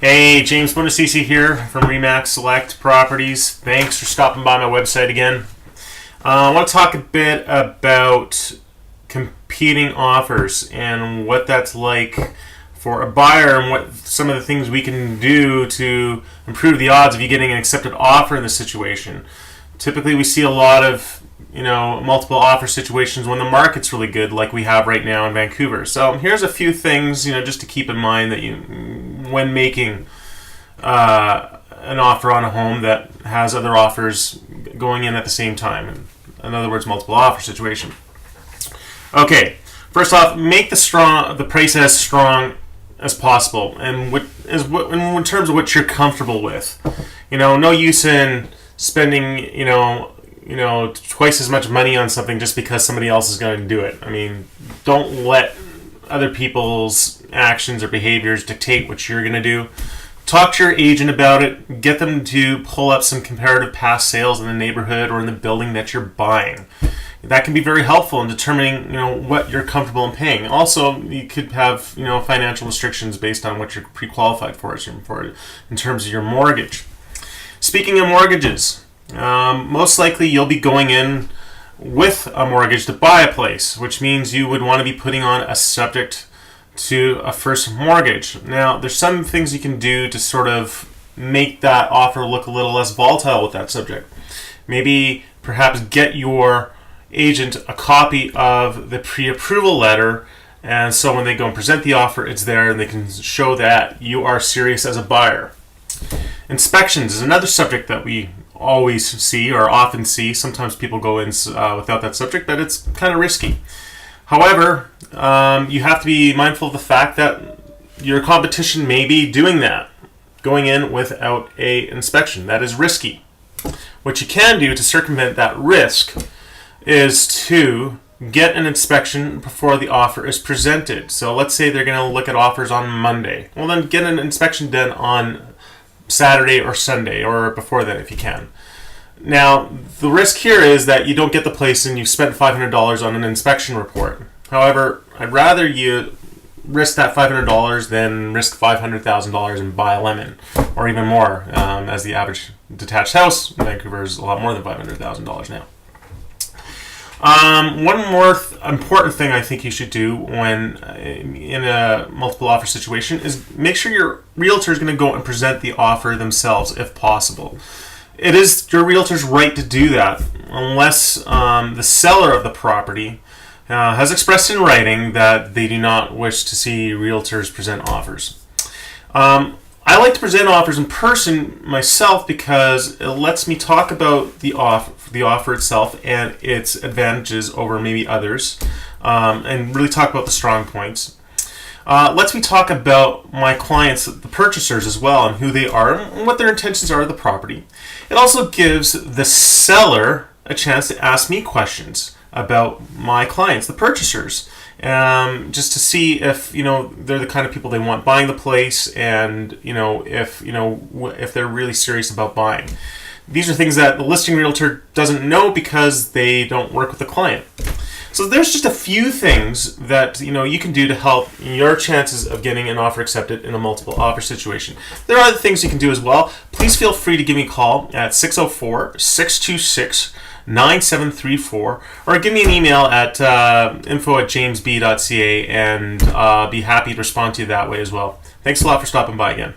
Hey, James Buonassisi here from Remax Select Properties. Thanks for stopping by my website again. I want to talk a bit about competing offers and what that's like for a buyer and what some of the things we can do to improve the odds of you getting an accepted offer in this situation. Typically, we see a lot of multiple offer situations when the market's really good, like we have right now in Vancouver. So here's a few things, just to keep in mind that when making an offer on a home that has other offers going in at the same time. In other words, multiple offer situation. Okay, first off, make the price as strong as possible, and in terms of what you're comfortable with. No use in spending twice as much money on something just because somebody else is going to do it. I mean, don't let other people's actions or behaviors dictate what you're going to do. Talk to your agent about it. Get them to pull up some comparative past sales in the neighborhood or in the building that you're buying. That can be very helpful in determining what you're comfortable in paying. Also, you could have financial restrictions based on what you're pre-qualified for in terms of your mortgage. Speaking of mortgages, most likely you'll be going in with a mortgage to buy a place, which means you would want to be putting on a subject to a first mortgage. Now, there's some things you can do to sort of make that offer look a little less volatile with that subject. Maybe perhaps get your agent a copy of the pre-approval letter, and so when they go and present the offer, it's there and they can show that you are serious as a buyer. Inspections is another subject that we always see or often see. Sometimes people go in without that subject, but it's kind of risky. However, you have to be mindful of the fact that your competition may be doing that, going in without an inspection. That is risky. What you can do to circumvent that risk is to get an inspection before the offer is presented. So let's say they're going to look at offers on Monday. Well, then get an inspection done on Saturday or Sunday, or before then if you can. Now, the risk here is that you don't get the place and you've spent $500 on an inspection report. However, I'd rather you risk that $500 than risk $500,000 and buy a lemon, or even more, as the average detached house in Vancouver is a lot more than $500,000 now. One more important thing I think you should do when in a multiple offer situation is make sure your realtor is going to go and present the offer themselves if possible. It is your realtor's right to do that unless the seller of the property has expressed in writing that they do not wish to see realtors present offers. I like to present offers in person myself because it lets me talk about the offer itself and its advantages over maybe others, and really talk about the strong points. Lets me talk about my clients, the purchasers as well, and who they are and what their intentions are of the property. It also gives the seller a chance to ask me questions about my clients, the purchasers, just to see if they're the kind of people they want buying the place, and if they're really serious about buying. These are things that the listing realtor doesn't know because they don't work with the client. So there's just a few things that you can do to help your chances of getting an offer accepted in a multiple offer situation. There are other things you can do as well. Please feel free to give me a call at 604-626-9734, or give me an email at info@jamesb.ca, and be happy to respond to you that way as well. Thanks a lot for stopping by again.